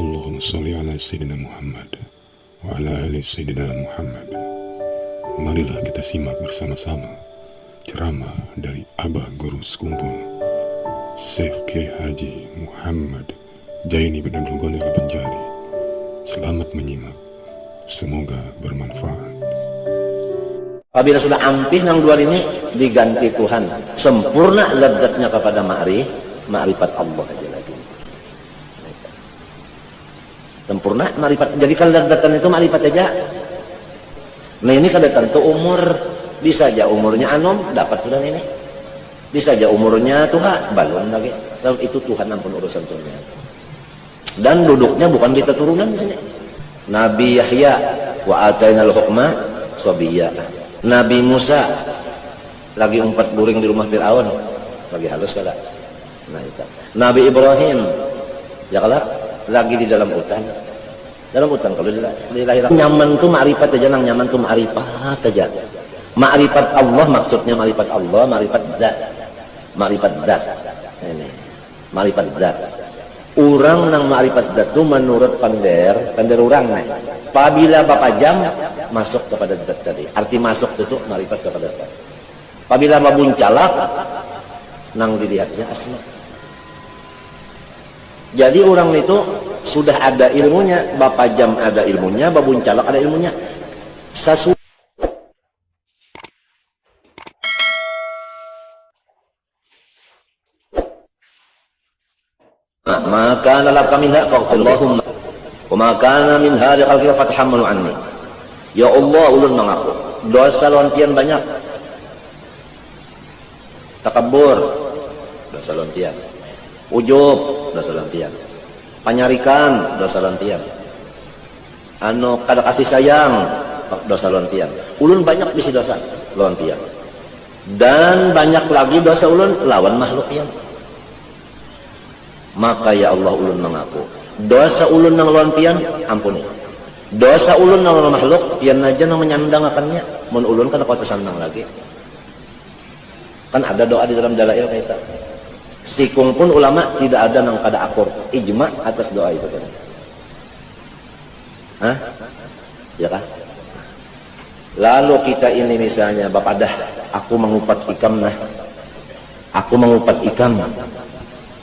Allahumma sholli ala Sayyidina Muhammad wa ala ali Sayyidina Muhammad. Marilah kita simak bersama-sama ceramah dari Abah Guru Sekumpul Syekh Kiai Haji Muhammad Jaini bin Abdul Ghani Al-Banjari. Selamat menyimak, semoga bermanfaat. Apabila sudah ampih nang dua ini diganti Tuhan, sempurna lezatnya kepada ma'rifat Allah aja lagi. Sempurna ma'rifat. Jadi kalau lezatan itu ma'rifat aja. Nah ini kada tentu umur, bisa aja umurnya anom dapat sudah ini. Bisa aja umurnya tua balon lagi. Sebab itu Tuhan ampun urusan semuanya. Dan duduknya bukan di keturunan di sini. Nabi Yahya wa atainal hukma sabiyya. Nabi Musa lagi umpat guring di rumah Fir'aun, lagi halus kada. Nah itu. Nabi Ibrahim ya kalau lagi di dalam hutan. Dalam hutan kalau dilahirkan nyaman tuh ma'rifat aja, nang nyaman tuh ma'rifat aja. Ma'rifat Allah maksudnya ma'rifat Allah, ma'rifat zat. Ma'rifat zat. Ini. Ma'rifat zat. Orang nang ma'rifat zat itu menurut pender orang nih. Apabila bapak jam masuk kepada zat tadi. Arti masuk itu ma'rifat kepada zat. Apabila babun calak nang dilihatnya asma. Jadi orang itu sudah ada ilmunya, bapak jam ada ilmunya, babun calak ada ilmunya. Maka laka minha faghfirllahumma wa ma kana minha likhalqika fathamlu anni. Ya Allah, ulun mengaku dosa lawan pian banyak. Takabur dosa lawan pian. Ujub dosa lawan pian. Panyarikan dosa lawan pian. Kada kasih sayang dosa lawan pian. Ulun banyak bisi dosa lawan pian. Dan banyak lagi dosa ulun lawan makhluk pian. Maka ya Allah, ulun mengaku dosa ulun nang lawan pian ampuni. Dosa ulun nang lawan makhluk pian aja nang menyandangakannya. Mun ulun kan kau tersandang lagi. Kan ada doa di dalam dalail kaita. Sikung pun ulama tidak ada nang kada akur ijma atas doa itu kan. Hah? Ya kan? Lalu kita ini misalnya bapak dah aku mengupat ikam nah. Aku mengupat ikam.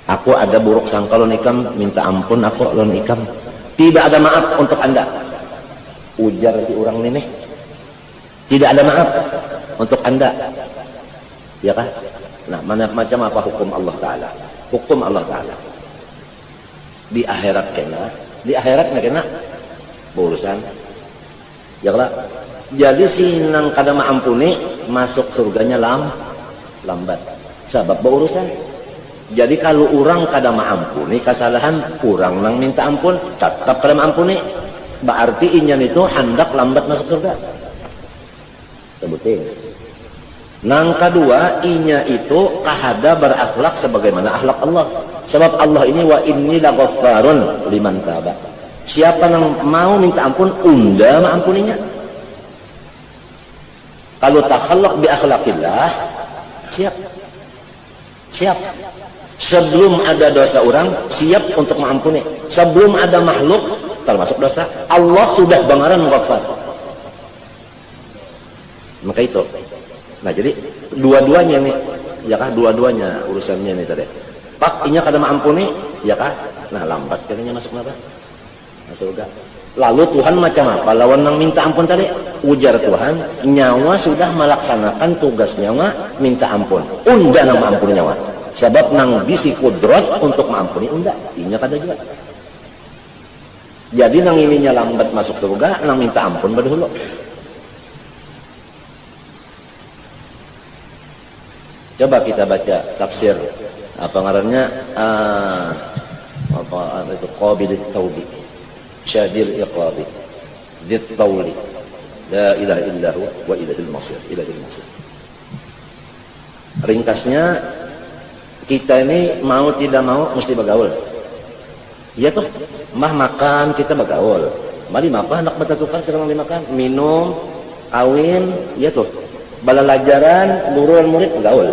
Aku ada buruk sangka lon ikam, minta ampun aku lon ikam. Tidak ada maaf untuk Anda. Ujar si orang ini. Tidak ada maaf untuk Anda. Ya kan? Nah, macam apa hukum Allah Ta'ala? Hukum Allah Ta'ala di akhirat di akhirat kena berurusan ya kan? Jadi si nang kada maampuni masuk surganya lambat sebab berurusan. Jadi kalau orang kada maampuni kesalahan kurang nang minta ampun tetap kada maampuni, berarti inyan itu hendak lambat masuk surga. Sebutin. Nang kedua, inya itu kahada berakhlak sebagaimana akhlak Allah. Sebab Allah ini wa inni laghaffarun liman taba. Siapa yang mau minta ampun, unda maampuninya. Kalau takhallaq bi akhlaqillah, siap. Siap. Sebelum ada dosa orang, siap untuk mengampuni. Sebelum ada makhluk, termasuk dosa, Allah sudah bangaran ghaffar. Maka itu. Nah jadi dua-duanya nih, ya kah, dua-duanya urusannya nih tadi. Pak, inya kada maampuni, ya kah? Nah lambat katanya masuk apa? Masuk surga. Lalu Tuhan macam apa? Lawan nang minta ampun tadi, ujar Tuhan, nyawa sudah melaksanakan tugas nyawa minta ampun. Unda nang maampuni nyawa. Sebab nang bisi kudrat untuk maampuni unda, inya kada juga. Jadi nang ininya lambat masuk surga, nang minta ampun badahulu. Coba kita baca tafsir apa ngarannya apa itu qabilut taubi syadil iqabi dit tauli la ilaha illahu wa ilahil masir ringkasnya kita ini mau tidak mau mesti bergaul ya tuh mah makan kita bergaul mali apa anak bertukar kita makan minum awin ya tuh balalajaran guru dan murid bergaul.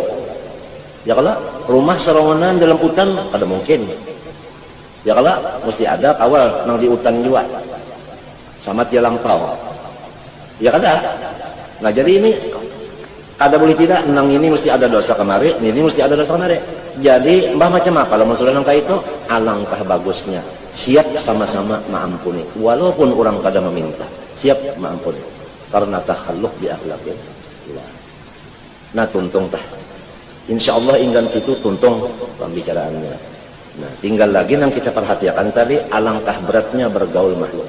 Ya kalau rumah serongonan dalam hutan kada mungkin. Ya kalau mesti ada kawal nang di hutan juga sama dia lampau. Ya kada. Nah jadi ini kada boleh tidak nang ini mesti ada dosa kemari, ini mesti ada dosa kemari. Jadi mbah macam apa kalau sudah nangka itu alangkah bagusnya siap sama-sama mengampuni walaupun orang kada meminta, siap mengampuni karena takhalluk bi akhlaqil. Nah tuntung tah. Insyaallah inggan situ tuntung pembicaraannya. Nah, tinggal lagi yang kita perhatikan tadi alangkah beratnya bergaul makhluk.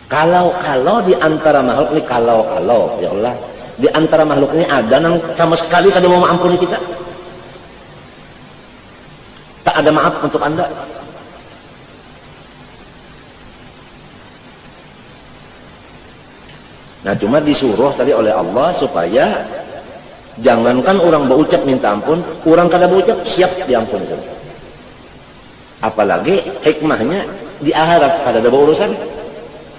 Kalau di antara makhluk ini kalau ya Allah di antara makhluk ini ada yang sama sekali kada mau mengampuni kita. Tak ada maaf untuk Anda. Nah, cuma disuruh tadi oleh Allah supaya jangankan orang berucap minta ampun, orang kada berucap siap diampuni. Apalagi hikmahnya di akhirat kada ada urusan.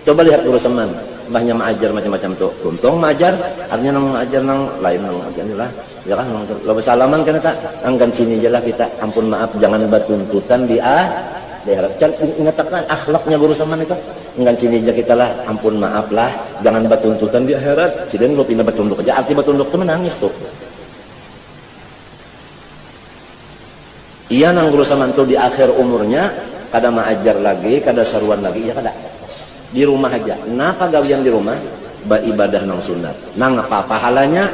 Coba lihat urusan mana, mbahnya mengajar macam-macam tuh. Tuntung mengajar, artinya nang mengajar nang lain nang ajar lah. Ya kan, lo bersalaman kan tak, angkan sini aja lah kita. Ampun maaf, jangan bertuntutan di akhirat. Ingatkan akhlaknya guru zaman itu. Angkan sini aja kita lah, ampun maaf lah, jangan bertuntutan di akhirat. Sidin lo pindah bertunduk aja, arti bertunduk tuh menangis tuh. Iya nang guru zaman tuh di akhir umurnya, kada mengajar lagi, kada seruan lagi, ya kada. Di rumah aja. Kenapa gawian di rumah? Beribadah nang sunat. Nang apa pahalanya?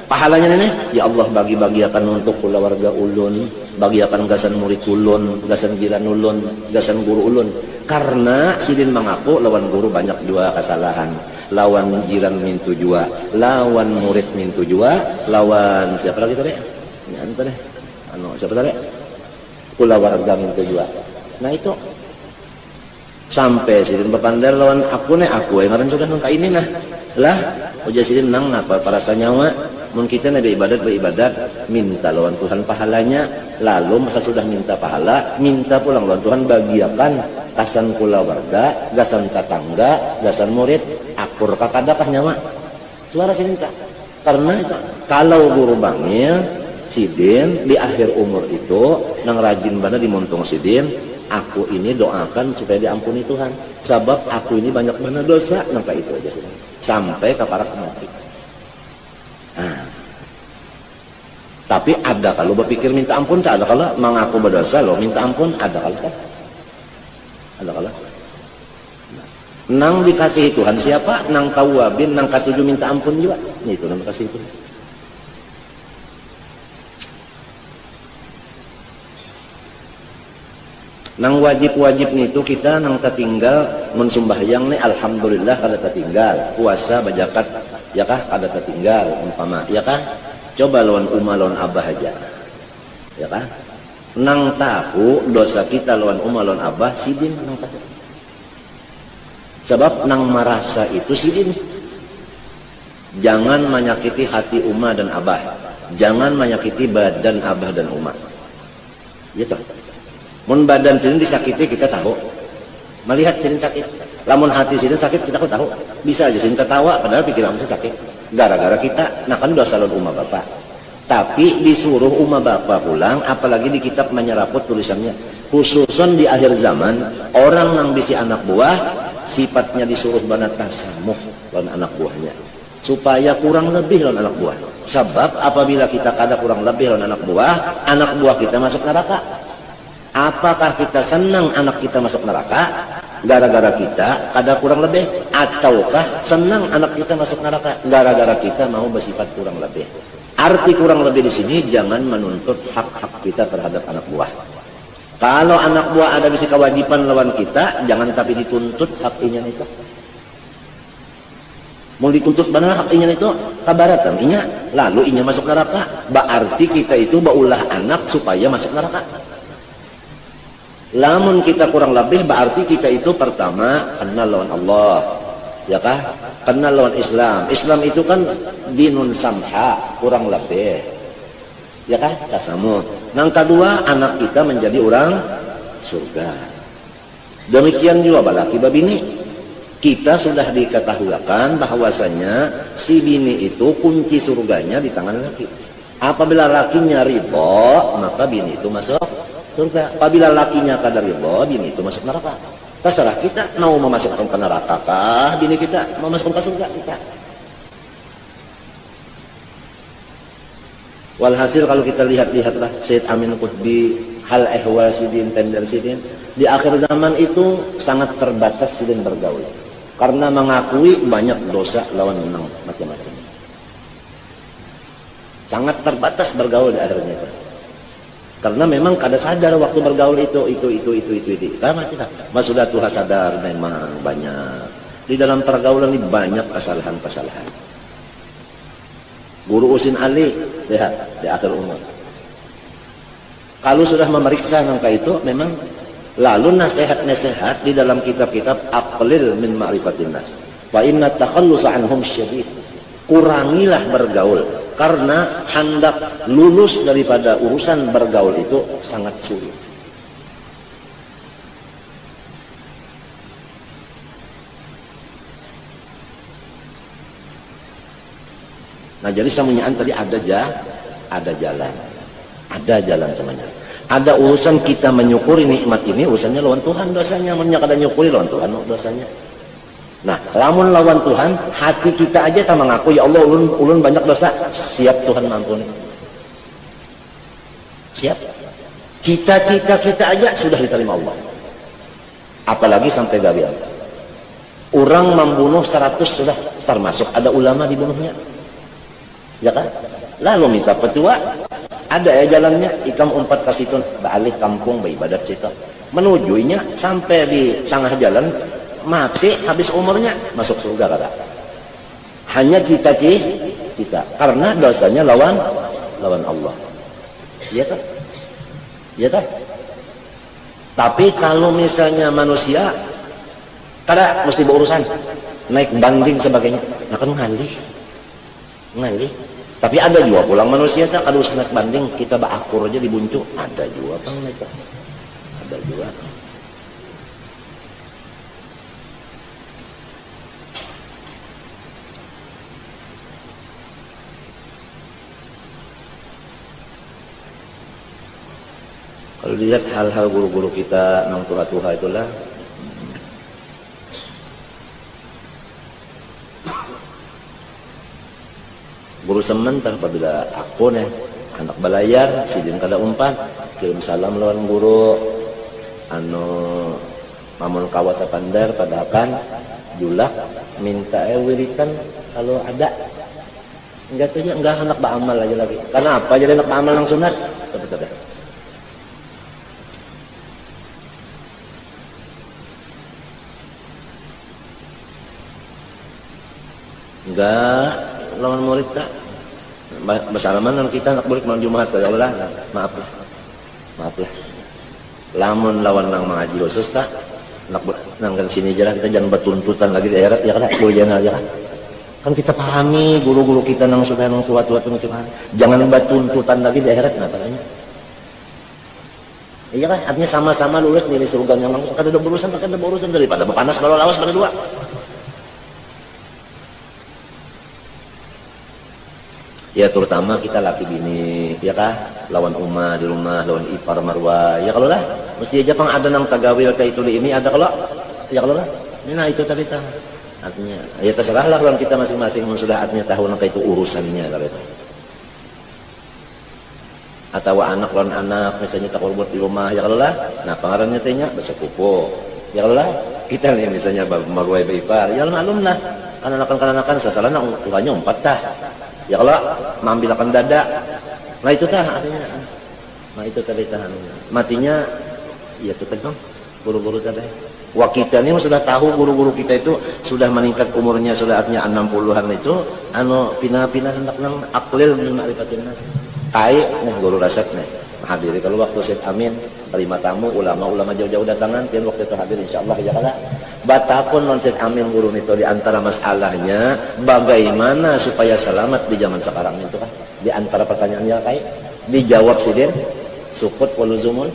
Pahalanya ini ya Allah bagi-bagiakan untuk keluarga ulun, bagiakan gasan murid ulun, gasan jiran ulun, gasan guru ulun. Karena sidin mengaku lawan guru banyak dua kesalahan. Lawan jiran mintu jua, lawan murid mintu jua, lawan siapa lagi tadi? Ya anu tadi. Siapa tadi? Keluarga mintu jua. Nah itu sampai sidin berpandar lawan aku yang ngaran sudah nangka ini nah lah ujar sidin nang napa para sanyawa mun kita nabi beribadat minta lawan Tuhan pahalanya lalu masa sudah minta pahala minta pulang lawan Tuhan bagiakan gasan keluarga gasan tetangga gasan murid akur kakadakah nyawa suara sidin tak karena kalau guru bangil sidin di akhir umur itu nang rajin bana dimontung sidin aku ini doakan supaya diampuni Tuhan sebab aku ini banyak mana dosa nampak itu aja sampai ke para mati. Nah, tapi ada kalau berpikir minta ampun tak ada kalau mengaku berdosa lo minta ampun ada kalau kan ada kalau nang dikasihi Tuhan siapa nang tawabin nang katuju minta ampun juga itu nang kasih itu. Nang wajib-wajib nih itu kita nang tertinggal mensumbahyang nih alhamdulillah kada tertinggal puasa bajakat ya kah kada tertinggal umpama ya kah coba lawan lawan abah aja ya kah nang tahu dosa kita lawan lawan abah sidin nang tahu sebab nang merasa itu sidin jangan menyakiti hati dan abah jangan menyakiti badan abah dan ya toh. Mun badan sini disakiti kita tahu, melihat sini sakit. Lamun hati sini sakit kita tahu. Bisa aja sini tertawa padahal pikiran masih sakit. Gara-gara kita, nah kan dosa lawan umma bapak. Tapi disuruh umma bapak pulang, apalagi di kitab menyeraput tulisannya. Khususon di akhir zaman, orang yang bisi anak buah, sifatnya disuruh bana tasamuh lawan anak buahnya. Supaya kurang lebih lawan anak buah. Sebab apabila kita kada kurang lebih lawan anak buah kita masuk neraka. Apakah kita senang anak kita masuk neraka gara-gara kita kada kurang lebih ataukah senang anak kita masuk neraka gara-gara kita mau bersifat kurang lebih? Arti kurang lebih di sini jangan menuntut hak-hak kita terhadap anak buah. Kalau anak buah ada bisi kewajiban lawan kita, jangan tapi dituntut hak inya itu. Mau dituntut benar hak inya itu kabaratan inya lalu inya masuk neraka. Berarti kita itu baulah anak supaya masuk neraka. Lamun kita kurang lebih berarti kita itu pertama kenal lawan Allah ya kah kenal lawan Islam itu kan dinun samha kurang lebih ya kah tasamu yang kedua anak kita menjadi orang surga demikian juga balaki babini kita sudah diketahuikan bahwasanya si bini itu kunci surganya di tangan laki apabila lakinya ridho maka bini itu masuk surga. Apabila lakinya kadar ridho, bini itu masuk neraka. Terserah kita mau memasukkan ke neraka kah bini kita, mau masukkan ke surga kita. Walhasil kalau kita lihatlah Sayyid Amin Qutbi, hal ehwal sidin, tender sidin, di akhir zaman itu sangat terbatas sidin bergaul. Karena mengakui banyak dosa lawan menang macam-macam. Sangat terbatas bergaul di akhirnya. Karena memang kada sadar waktu bergaul itu. Karena kita sudah Tuhan sadar memang banyak. Di dalam pergaulan ini banyak kesalahan-kesalahan. Guru Usin Ali, lihat di akhir umur. Kalau sudah memeriksa angka itu, memang lalu nasihat-nasihat di dalam kitab-kitab aqlil min ma'rifatin nas. Wa inna takhallus anhum syadid. Kurangilah bergaul karena hendak lulus daripada urusan bergaul itu sangat sulit. Nah jadi samunyaan tadi ada jalan semuanya. Ada urusan kita menyukuri nikmat ini, urusannya lawan Tuhan dosanya. Mennya kada nyukuri lawan Tuhan dosanya. Nah, lamun lawan Tuhan, hati kita aja tak mengaku ya Allah ulun banyak dosa, siap Tuhan mampuni. Siap. Cita-cita kita aja sudah diterima Allah. Apalagi sampai gagal. Orang membunuh 100 sudah termasuk ada ulama dibunuhnya. Ya kan? Lalu minta petua, ada ya jalannya, ikam umpat ke situ, balik kampung beribadat situ. Menujunya sampai di tengah jalan, mati habis umurnya masuk surga kata. Hanya kita karena dosanya lawan Allah. Iya kan? Iya kan? Tapi kalau misalnya manusia kada mesti berurusan naik banding sebagainya, nah kan ngalih. Tapi ada juga pulang manusia tak kalau naik banding kita berakur aja dibuncuk, ada juga kan mereka. Ada juga. Kalau dilihat hal-hal guru-guru kita nang tura-tura itulah guru sementara apabila aku nih anak balayar sidin kada umpat kirim salam lawan guru mamun kawat pandar padakan julak minta wiritan kalau ada enggak tuh ya enggak anak beramal aja lagi. Karena apa jadi anak beramal nang sunat betul. Enggak lawan murid tak bersalaman kita nak boleh malam Jumat ya Allah maaf lah lamun lawan nang mengaji khusus tak nak nang sini jalan kita jangan bertuntutan lagi di akhirat ya kan boleh jangan aja kan kita pahami guru-guru kita nang sudah nang tua-tua itu jangan bertuntutan lagi di akhirat nah katanya iya kan artinya sama-sama lulus nilai surga yang langsung kada ada berurusan daripada panas kalau lawas pada dua. Ya terutama kita laki bini ya kah lawan umah di rumah lawan ipar marwah ya kalau lah mesti aja pang ada nang tagawil kayak itu ini ada kalau ya kalau lah nah itu tadi artinya ya terserahlah lawan kita masing-masing sudah artinya tahu nang kayak itu urusannya kalau itu atau anak lawan anak misalnya tak buat di rumah ya kalau lah nah pengarannya tanya bersepupu ya kalau lah kita nih misalnya marwah ipar ya malum lah anak-anak sasaran nang tuanya umpat tah ya kalau mengambilkan dada nah itu tah artinya nah itu tadi tahan matinya ya itu tadi guru-guru tadi wah kita ini sudah tahu guru-guru kita itu sudah meningkat umurnya sudah artinya 60-an itu pindah-pindah hendak nang aqlil min ma'rifatin nas kai nih guru rasak nih hadiri kalau waktu Syed Amin terima tamu ulama jauh-jauh datangan dan waktu itu hadir insyaallah ya kala batapun non Syed Amin guru itu di antara masalahnya bagaimana supaya selamat di zaman sekarang itu kan di antara pertanyaannya kayak dijawab sidin sukut waluzumul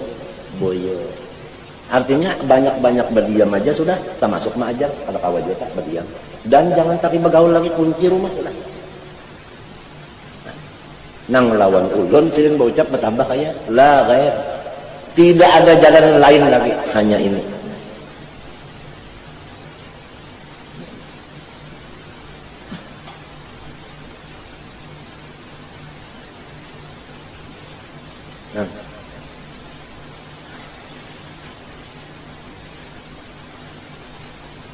boyo artinya banyak-banyak berdiam aja sudah termasuk maajar kalau kawajah tak berdiam dan jangan tapi bergaul lagi kunci rumah sudah nang lawan ulun sidin berucap bertambah kayak la ghair Tidak ada jalan lain lagi, hanya ini. Nah.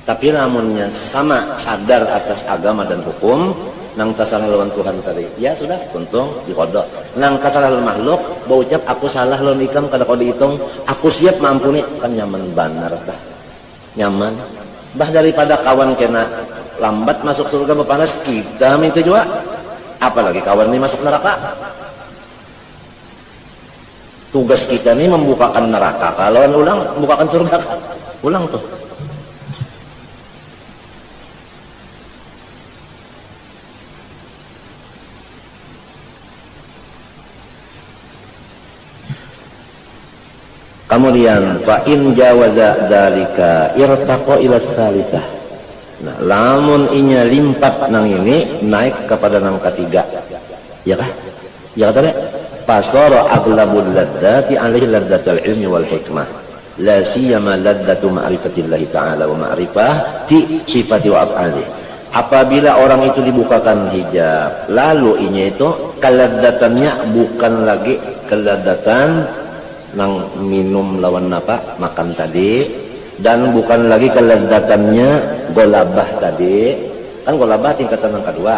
Tapi namunnya sama sadar atas agama dan hukum, nang tasalah lawan Tuhan tadi, ya sudah, untung dikodok. Nang tasalah lawan makhluk, berucap aku salah lawan ikam kada kau dihitung, aku siap mampuni, kan nyaman banar dah, nyaman. Bah daripada kawan kena lambat masuk surga berpanas, kita minta juga, apalagi kawan ini masuk neraka. Tugas kita ini membukakan neraka, kalau ulang membukakan surga, ulang tuh. Kemudian fa in jawaza dzalika irtaqa ila tsalitsah. Nah, lamun inya limpat nang ini naik kepada nang ketiga. Ya kah? Ya kata fasara aghlabul ladzati alaihi ladzatul ilmi wal hikmah. La siyama ladzatu ma'rifatillah ta'ala wa ma'rifati sifati wa af'ali. Apabila orang itu dibukakan hijab, lalu inya itu keladzatannya bukan lagi keladzatan nang minum lawan apa makan tadi, dan bukan lagi keladatannya golabah tadi, kan golabah tingkatan yang kedua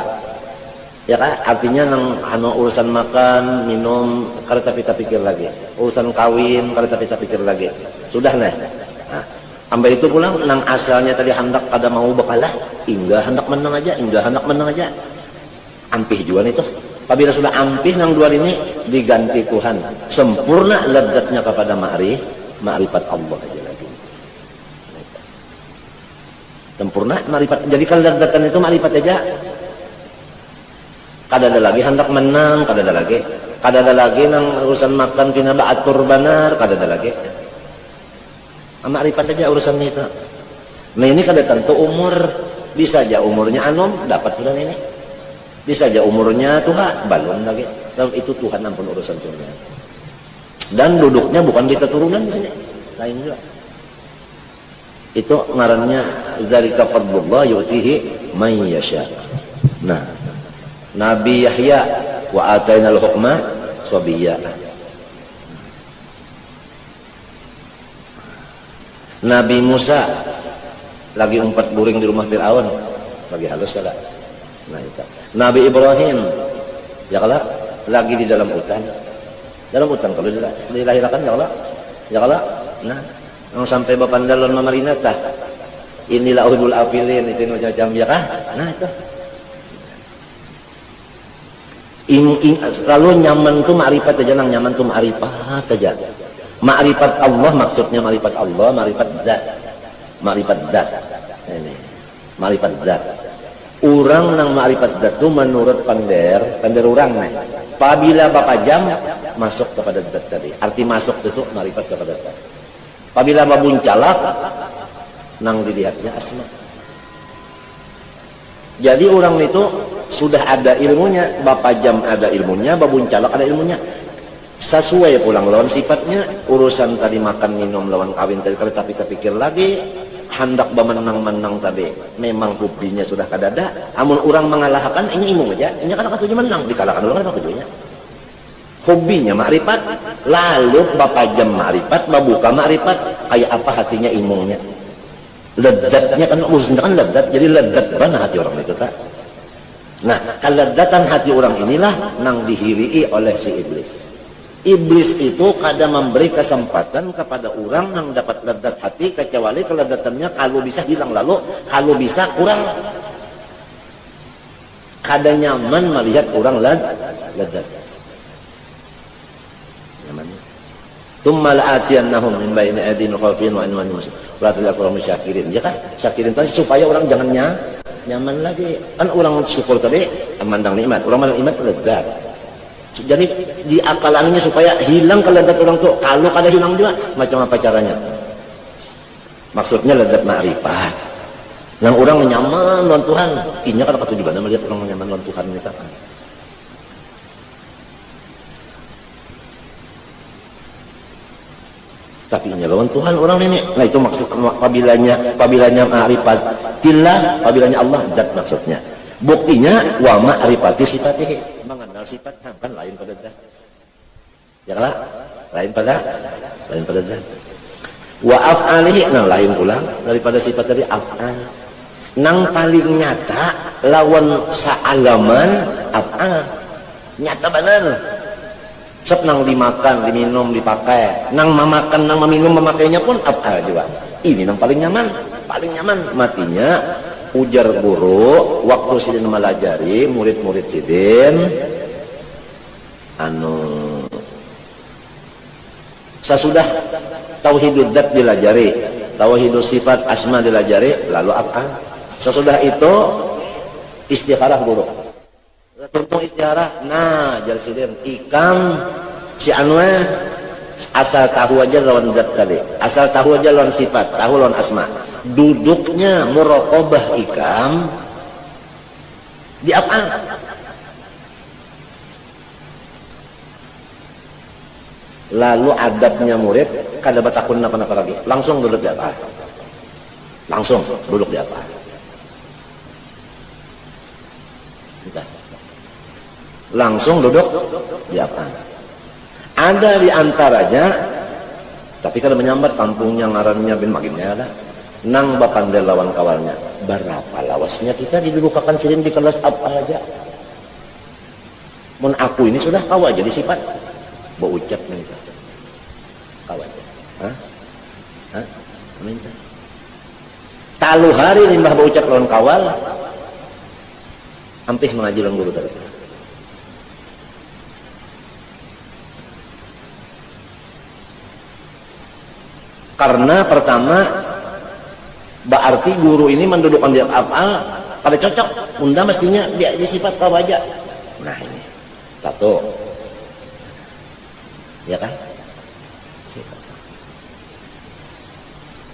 ya kan, artinya nang urusan makan minum kada tapi pikir lagi, urusan kawin kada tapi pikir lagi, sudah nah. Ambil itu pulang nang asalnya tadi hendak kada mau bekalah, hingga hendak menang aja, ampih juga itu. Apabila sudah ampih nang dua ini diganti Tuhan, sempurna lezatnya kepada ma'rifat Allah aja lagi. Sempurna ma'rifat. Jadi kalau lezatan itu ma'rifat aja. Kada ada lagi hendak menang, kada ada lagi nang urusan makan pina ba'atur banar, kada ada lagi. Ma'rifat aja urusan itu. Nah ini kada tentu umur, bisa aja umurnya anom dapat bulan ini. Bisa aja umurnya Tuhan balon lagi. Sebab itu Tuhan ampun urusan semuanya. Dan duduknya bukan di keturunan di sini, lain juga. Itu ngarannya dzalika fadlullah yu'tihi man yasha. Nah, Nabi Yahya wa atainal hukma sabiyya. Nabi Musa lagi umpat buring di rumah Firaun, lagi halus kada. Nah, itu. Nabi Ibrahim ya kalau lagi di dalam hutan kalau dilahirkan ya kalau nah yang sampai bapandalon mamarinata inilah uhudul afilin itu macam ya kah, nah itu lalu nyaman tuh ma'rifat aja, nang nyaman tuh ma'rifat aja. Ma'rifat Allah maksudnya ma'rifat Allah, ma'rifat zat ini ma'rifat zat. Orang nang ma'rifat zat itu menurut pander orang nih. Apabila bapak jam masuk kepada zat tadi. Arti masuk itu ma'rifat kepada zat. Apabila babuncalak nang dilihatnya asma. Jadi orang itu sudah ada ilmunya, bapak jam ada ilmunya, babuncalak ada ilmunya. Sesuai pulang lawan sifatnya, urusan tadi makan minum lawan kawin tadi tapi pikir lagi. Hendak bemenang-menang tadi memang hobinya sudah kadada, amun orang mengalahkan ini imung aja, ini kan tujuh menang dikalahkan orang apa tujuannya, hobinya ma'rifat, lalu bapak jam ma'rifat, babuka ma'rifat, kayak apa hatinya imungnya, lezatnya kan urusan kan lezat, jadi lezat mana hati orang itu tak. Nah kelezatan hati orang inilah nang dihirii oleh si iblis. Iblis itu kadang memberi kesempatan kepada orang yang dapat lezat hati, kecuali kelezatannya kalau bisa hilang, lalu kalau bisa kurang. Kadang nyaman melihat orang lezat. Nyamannya. Tsumma la'atiyannahum min baini aydihim wa khalfihim wa an yaminin wa la taqulu syakirin. Ya kan? Syakirin tadi supaya orang jangan nyaman lagi. Kan orang syukur tadi memandang nikmat, orang memandang nikmat lezat. Jadi diakalannya supaya hilang kelezat orang tuh. Kalau kada hilang juga macam apa caranya? Maksudnya lezat ma'rifat. Yang orang nyaman lawan Tuhan, inya kada katuju bana melihat orang nyaman lawan Tuhan kita. tapi ini lawan Tuhan orang ini. Nah itu maksud pabilanya ma'rifat tillah, pabilanya Allah zat maksudnya. Buktinya wa ma'rifati sifatihi, mengenal sifat kan lain pada zat. Ya kan? Lain pada zat. Wa af'alihi, nah lain pula daripada sifat tadi af'al. Nang paling nyata lawan saalaman af'al. Nyata benar. Sep nang dimakan, diminum, dipakai. Nang memakan, nang meminum, memakainya pun af'al juga. Ini nang paling nyaman. Matinya ujar guru waktu sidin melajari murid-murid sidin sesudah tauhidul dzat dilajari, tauhidul sifat asma dilajari, lalu af'al. Sesudah itu istikharah guru. Tuntung istikharah, nah jalsidin ikam si anwa asal tahu aja lawan zat tadi, asal tahu aja lawan sifat, tahu lawan asma. Duduknya muraqabah ikam di af'al. Lalu adabnya murid kada batakun apa lagi, langsung duduk di af'al. Langsung duduk di af'al. Langsung duduk di af'al. Ada di antaranya, tapi kalau menyambat kampungnya ngarannya bin maginnya ada nang bapandel lawan kawalnya berapa lawasnya kita didudukakan silin di kelas af'al aja. Mun aku ini sudah kawal jadi sifat berucap minta kawal minta talu hari limbah berucap lawan kawal ampih mengaji lawan guru tadi. Karena pertama berarti guru ini mendudukkan dia af'al pada cocok, unda mestinya dia disifat kau aja. Nah ini satu, ya kan?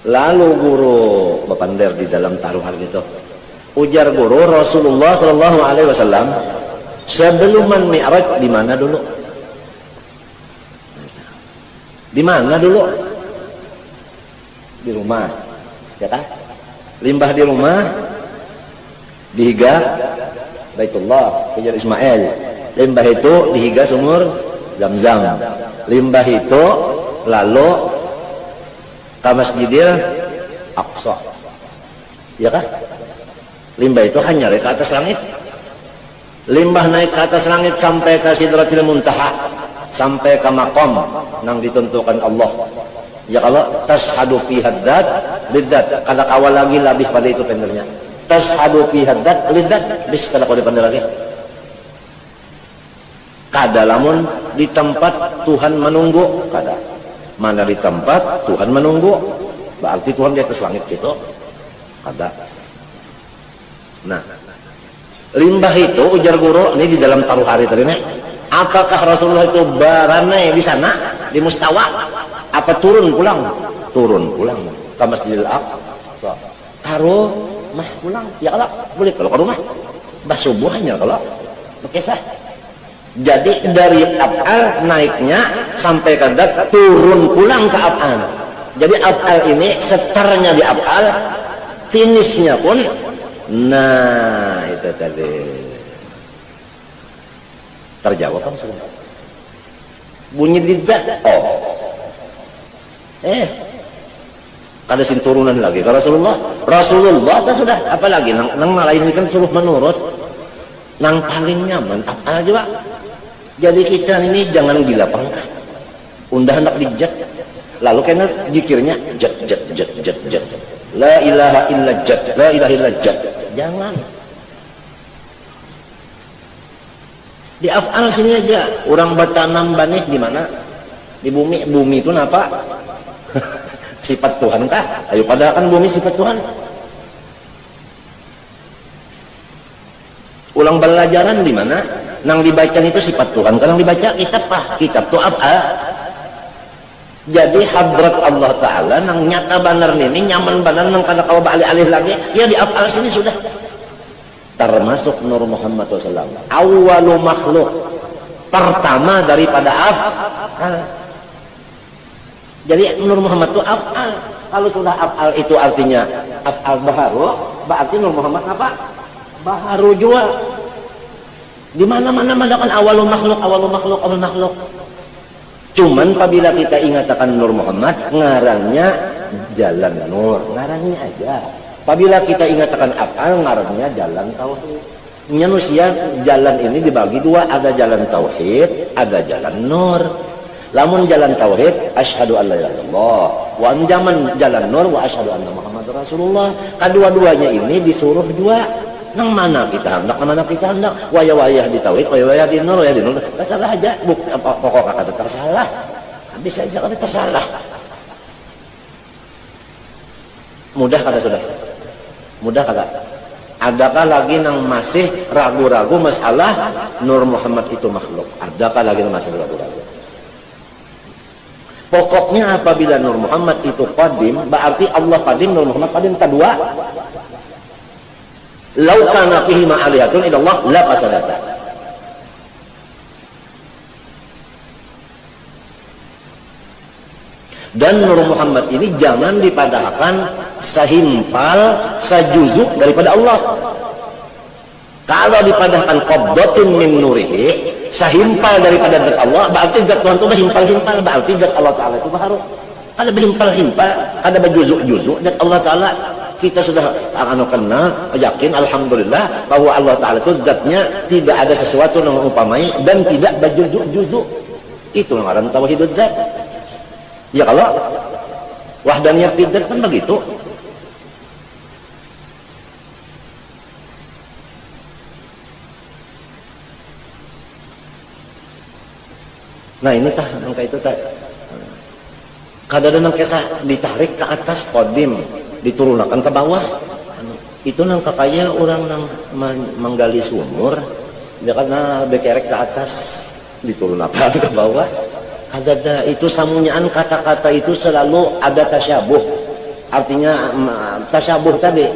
Lalu guru bepander di dalam taruhan itu, ujar guru Rasulullah Sallallahu Alaihi Wasallam sebelum mi'raj di mana dulu? Di mana dulu? Di rumah, ya kan? Limbah di rumah, dihiga Baitullah, kejar Ismail. Limbah itu dihiga sumur Zam-Zam. Limbah itu lalu ke Masjidil Aqsa, ya kan? Limbah itu hanya naik ke atas langit. Limbah naik ke atas langit sampai ke Sidratil Muntaha, sampai ke maqam nang ditentukan Allah. Ya kalau tashhadu fi haddad lidzat, kada kawal lagi lebih pada itu pendernya. Tashhadu fi haddad lidzat, bis kada kau dipandai lagi. Kada lamun di tempat Tuhan menunggu, kada. Mana di tempat Tuhan menunggu, berarti Tuhan di atas langit itu. Kada. Nah, limbah itu ujar guru ini di dalam taruh hari tadi nih. Apakah Rasulullah itu barane di sana di mustawa? Apa turun pulang ke Masjidil Aqsa? Karo mah pulang, ya kalau boleh kalau ke rumah, bah subuhnya kalau bekesah. Jadi dari af'al naiknya sampai ke dat turun pulang ke af'al. Jadi af'al ini setarnya di af'al, finishnya pun, nah itu tadi terjawab kan sudah. Bunyi di dat, kada sin turunan lagi ke Rasulullah tak sudah apalagi nang lain ini kan suruh menurut nang paling nyaman apa aja Pak. Jadi kita ini jangan gila pangkas undah hendak dijat lalu kena zikirnya jat la ilaha illa jat, la ilaha illa jat, jangan di af'al sini aja. Orang batanam banik di mana? Di bumi itu apa? Sifat Tuhan kah? Ayo padahal kan bumi sifat Tuhan. Ulang belajaran di mana? Nang dibaca itu sifat Tuhan. Kalau dibaca kitab apa? Kitab tu apa? Jadi hadrat Allah Ta'ala nang nyata banar ini nyaman banar nang kada kawa alih-alih lagi. Ya di af'al sini sudah. Termasuk Nur Muhammad SAW. Awalu makhluk. Pertama daripada af'al. Jadi Nur Muhammad itu af'al. Kalau sudah af'al itu artinya af'al baharu, berarti Nur Muhammad apa? Baharu juga. Di mana-mana mengatakan awalul makhluk, awalul makhluk, awalul makhluk. Cuman apabila kita ingatkan Nur Muhammad, ngarannya jalan nur, ngarannya aja. Apabila kita ingatkan af'al, ngarannya jalan tauhid. Manusia jalan ini dibagi dua, ada jalan tauhid, ada jalan nur. Lamun jalan tauhid, asyhadu an la ilaha illallah, wa jalan nur wa asyhadu anna Muhammadar Rasulullah. Kedua-duanya ini disuruh dua. Nang mana kita hendak, nang mana kita hendak. Wayah-wayah di tauhid, wayah-wayah di nur, wayah di nur. Tersalah aja, bukti pokok kata tersalah. Habis aja kata tersalah. Mudah kata sudah. Mudah kata. Adakah lagi nang masih ragu-ragu masalah Nur Muhammad itu makhluk? Adakah lagi nang masih ragu-ragu? Pokoknya apabila Nur Muhammad itu qadim, berarti Allah qadim, Nur Muhammad qadim. Kedua, lau kana fihi ma'aliyatun illallah la fasadata. Dan Nur Muhammad ini jangan dipadahkan sehimpal, sejuzuk daripada Allah. Kalau dipadahkan qabdatun min nurihi, sehimpal daripada zat Allah, berarti zat Tuhan itu berhimpal-himpal, berarti zat Allah Ta'ala itu baru. Ada berhimpal-himpal, ada berjuzuk-juzuk, zat Allah Ta'ala kita sudah kenal, yakin, alhamdulillah bahwa Allah Ta'ala itu zatnya tidak ada sesuatu yang mengupamai dan tidak berjuzuk-juzuk. Itu ngaran tauhidul zat. Ya kalau wahdaniyah fidzat kan begitu. Nah ini tah angka itu tah. Kadang-kadang kisah ditarik ke atas qadim, diturunkan ke bawah. Itu nang kakaya orang nang menggali sumur, dia karena bekerek ke atas, diturunkan ke bawah. Ada itu samunyaan kata-kata itu selalu ada tasyabuh. Artinya tasyabuh tadi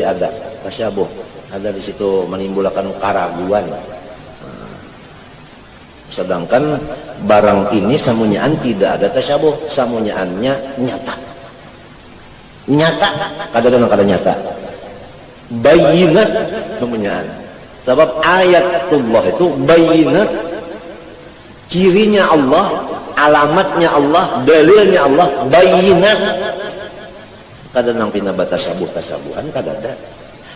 ada tasyabuh. Ada di situ menimbulkan keraguan. Sedangkan barang ini samunyaan tidak ada tasyabuh, samunyaannya nyata. Nyata, kadang-kadang nyata. Bayinat samunyaan. Sebab ayatullah itu bayinat. Cirinya Allah, alamatnya Allah, dalilnya Allah, bayinat. Kadang pina tasabuhan kadada.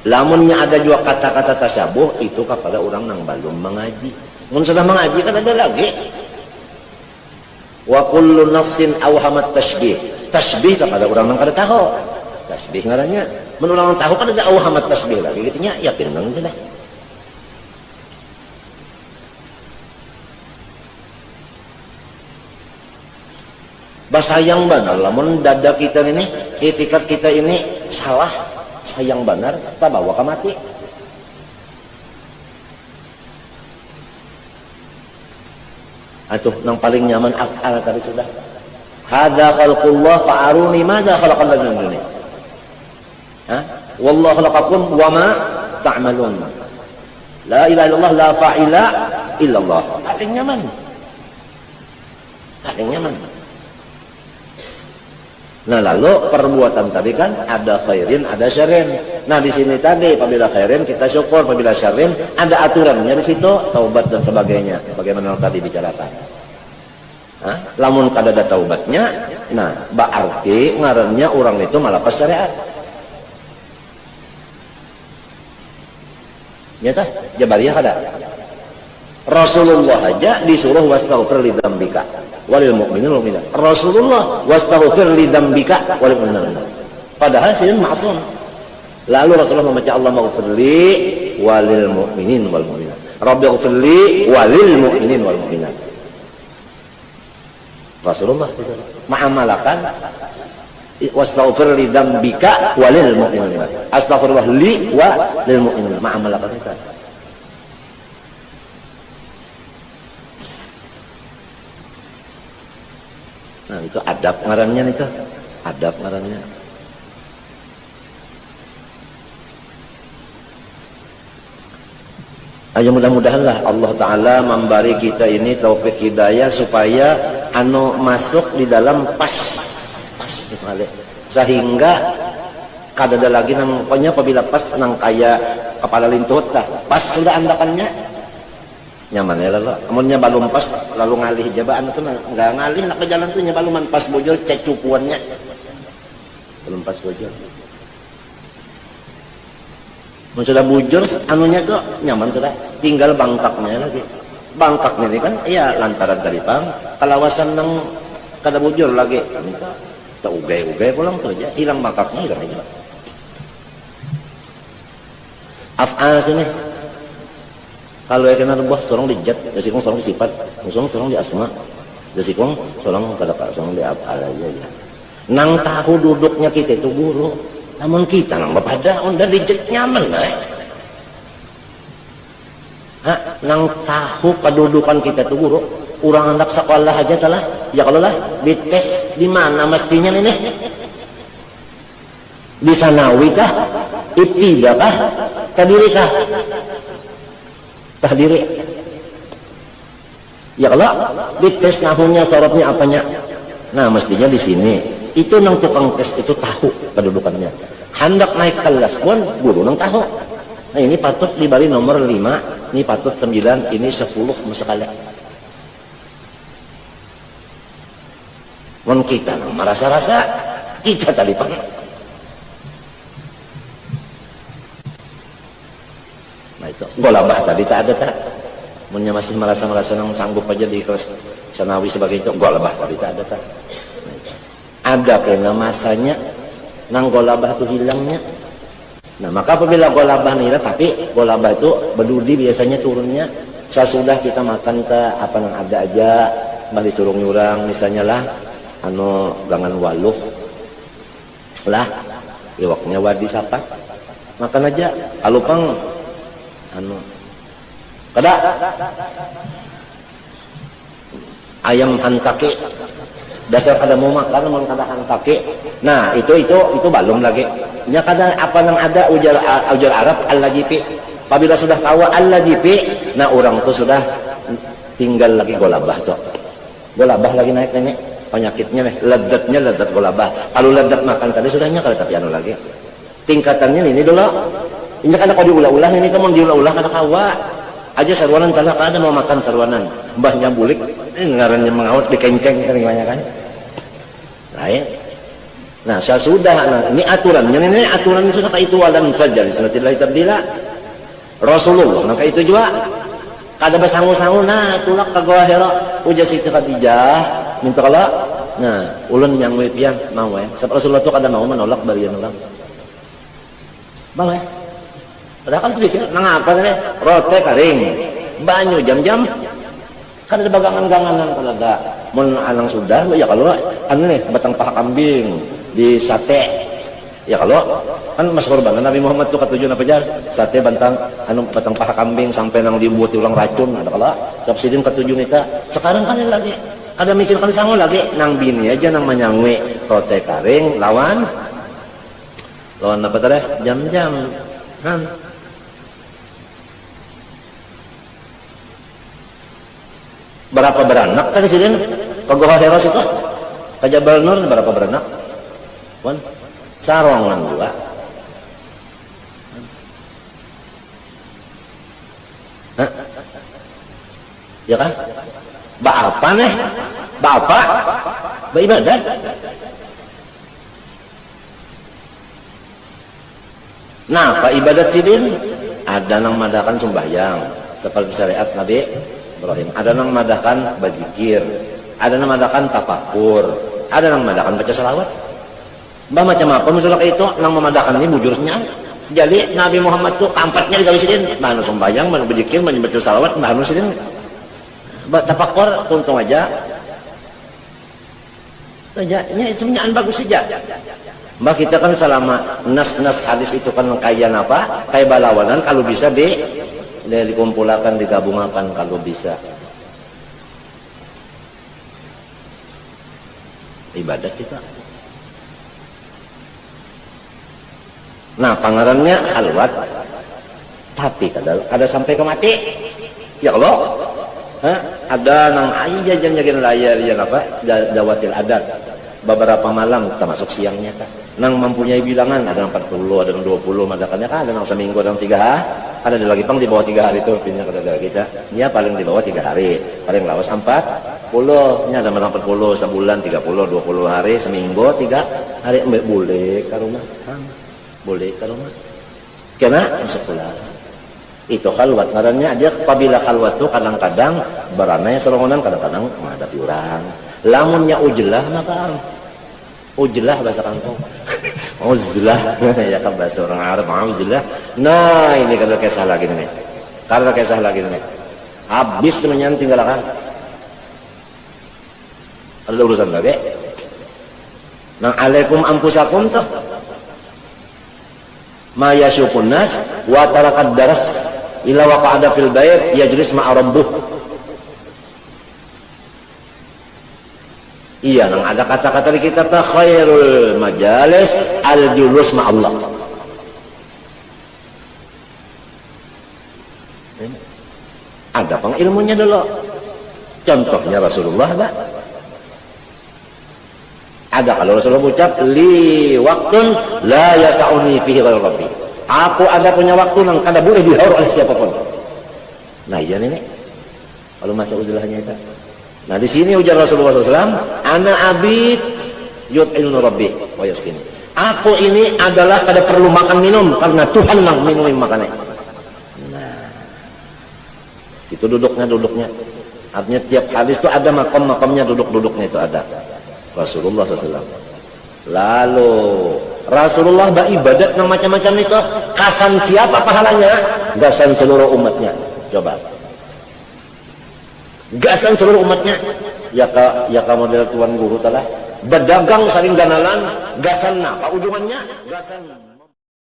Lamunnya ada juga kata-kata tasabuh itu kepada orang yang belum mengaji. Mun sudah mengaji kan ada lagi. Wa kullu nassin awhamat tashbih. Tashbih kepada orang yang kada tahu. Tashbih ngarannya. Mun orang tahu kan ada awhamat tashbih lagi gitu nya, yakin nang sudah. Basayang benar lamun dada kita ini, itikat kita ini salah, sayang benar, kita bawa ke mati. Atuh nang paling nyaman af'al tadi sudah. Hadza khalqullah fa'aruni madza khalaqal ladzina min duni. Wallahu khalaqakum wa ma ta'malun. La ilaha illallah la fa'ila illallah. Paling nyaman. Paling nyaman. Nah lalu perbuatan tadi kan ada khairin, ada syarrin. Nah di sini tadi apabila khairin kita syukur, apabila syarrin ada aturannya di situ, taubat dan sebagainya. Bagaimana tadi bicarakan. Lamun kada ada taubatnya, nah berarti ngarannya orang itu malapas syariat. Nyata, Jabariyah kada. Rasulullah aja disuruh wastaghfir li dzambika walil mu'minin wal mu'minat. Rasulullah wastaghfir li dzambika walil mu'minin. Padahal sih maksum. Lalu Rasulullah membaca Allah maghfirli walil mu'minin wal mu'minat. Rabbi ighfirli walil mu'minin wal mu'minat. Rasulullah ma'amalakan wastaghfir li dzambika walil mu'minin. Astaghfirullah li wa lil mu'minin. Ma'amalakan itu. Nah itu adab ngarannya itu, adab ngarannya. Ayo mudah-mudahanlah Allah Ta'ala memberi kita ini taufik hidayah supaya anu masuk di dalam pas misalnya, sehingga kadada lagi nang pokoknya apabila pas nang kaya kepala lintut dah pas sudah andakannya nyaman ya lalu amunnya balum pas lalu ngalih jabaan itu nggak ngalih nak ke jalan tuh nya baluman pas bojol cecupuannya belum pas bojol. Mun sudah bujur anunya tuh nyaman sudah, tinggal bangkaknya lagi. Bangkaknya ini kan iya lantaran tadi pang kalawasan nang kada bujur lagi. Tak ugai pulang tuh aja, hilang bangkaknya hilang aja. Af'al sini. Kalau ya kena rubah sorong dijat, jadi kong sorong disifat, sorong di asma, jadi kong sorong kada sorong di af'al aja ya. Nang tahu duduknya kita itu guru. Namun kita nang bapada onda dijek nyaman nang tahu kedudukan kita tuh guru orang anak sekolah aja telah ya kalau lah dites di mana mestinya ini di sanawi kah ibtidah kah tadiri kah tahdiri ya kalau dites nahunya sorotnya apanya nah mestinya di sini itu nang tukang tes itu tahu kedudukannya hendak naik kelas pun guru nang tahu nah ini patut diberi nomor 5 ini patut 9 ini 10 sekali mun kita nang merasa-rasa kita tadi pan nah itu golabah tadi tak ada tak munnya masih merasa-merasa nang sanggup aja di kelas sanawi sebagai itu golabah tadi tak ada tak ada kena masanya nang golabah itu hilangnya. Nah maka apabila golabah nila tapi golabah itu berdudi biasanya turunnya sesudah kita makan ke apa nang ada aja balik suruh nyurang misalnya lah anu gangan waluh lah iwaknya wadi sapat makan aja alupang anu kada ayam hantake dasar kada mau makan mau kada hantake nah itu balum lagi nya kada apa nang ada ujar Arab al-lajipi apabila sudah tahu al-lajipi nah orang tuh sudah tinggal lagi golabah tuh golabah lagi naik nenek penyakitnya nih ledatnya ledat golabah kalau ledat makan tadi sudahnya kada tapi anu lagi tingkatannya ini dulu ini kada kau diulah-ulah ini kamu diulah-ulah kada kawa aja sarwanan salah kada mau makan sarwanan mbahnya bulik ini ngarannya mengaut dikenceng kan gimana kan lain nah sesudah nah, ini aturannya ini aturan itu kata itu walan saja di sunatillahi tabdila Rasulullah maka itu juga kada basangu-sangu nah tulak ka gawahira uja si Khadijah minta kala nah ulun yang pian mau sebab Rasulullah itu kada mau menolak barian orang mau padahal kan pikir nang apa teh rote karing banyu jam-jam kan ada bagangan-ganganan kalau ada mun alang sudah ya kalau anu nih batang paha kambing di sate ya kalau kan masyhur banget Nabi Muhammad tuh katujuan apa jar sate batang paha kambing sampai nang dibuat ulang racun ada kalau subsidin katujuan kita sekarang kan lagi ada mikirkan sangu lagi nang bini aja nang manyangwe rote karing lawan apa tadi jam-jam kan berapa beranak kan sidin Kagoha Heros itu ke Jabal Nur berapa beranak wan sarongan dua hah ya kan apa nih bapak ibadah nah pak ibadat sidin ada nang madakan sembahyang seperti syariat Nabi Ibrahim ada nang madakan bajikir ada nang madakan tafakur ada nang madakan baca salawat mbah macam apa misalnya itu nang memadakan ini bujurnya jadi Nabi Muhammad tuh kampatnya digawi sidin mana sembahyang mana bajikir mana baca salawat mana sidin tafakur untung aja itu punyaan bagus saja mbak kita kan selama nas-nas hadis itu kan kayak apa kayak balawanan kalau bisa dikumpulkan digabungkan kalau bisa ibadah kita nah pangarannya khalwat tapi kada sampai ke mati ya Allah Ada nang aja jajan layar yang apa Jawatil Adat beberapa malam termasuk siangnya kan nang mempunyai bilangan ada 40 ada 20 madakannya kan ada nang seminggu ada 3 hari ada di lagi pang di bawah 3 hari itu pinnya ke kita ya paling di bawah 3 hari paling lawas 40 nya ada 40 sebulan 30 20 hari seminggu 3 hari boleh ke rumah boleh ke rumah kena sekolah itu khalwat ngarannya dia apabila khalwat tuh kadang-kadang berananya serongonan kadang-kadang menghadapi orang lamunnya ujlah maka ujlah bahasa kampung uzlah ya kan bahasa orang Arab uzlah nah ini kalau kisah lagi nih kalau kisah lagi nih habis semuanya tinggal kan ada urusan lagi nah alaikum ampusakum tuh ma yasyukun nas wa tarakad daras ila waqa'ada fil bait yajlis ma'a rabbuh. Iya, nang ada kata-kata di kitab khairul majalis al julus ma Allah. Ada pang ilmunya dulu. Contohnya Rasulullah dah. Ada kalau Rasulullah ucap li waktun la yasa'uni fihi ghairu rabbi. Aku ada punya waktu nang kada boleh dihaur oleh siapapun. Nah, iya nenek. Kalau masa uzlahnya itu. Nah di sini ujar Rasulullah SAW, ana abid yut'ilnu rabbi wa yaskin. Aku ini adalah kada perlu makan minum karena Tuhan nang minum makannya. Nah, situ duduknya. Artinya tiap hadis itu ada makom-makomnya duduknya itu ada. Rasulullah SAW. Lalu Rasulullah beribadat yang macam-macam itu kasan siapa pahalanya? Gasan seluruh umatnya. Coba. Gasan seluruh umatnya ya model tuan guru telah berdagang saling ganalan gasan apa ujungannya gasan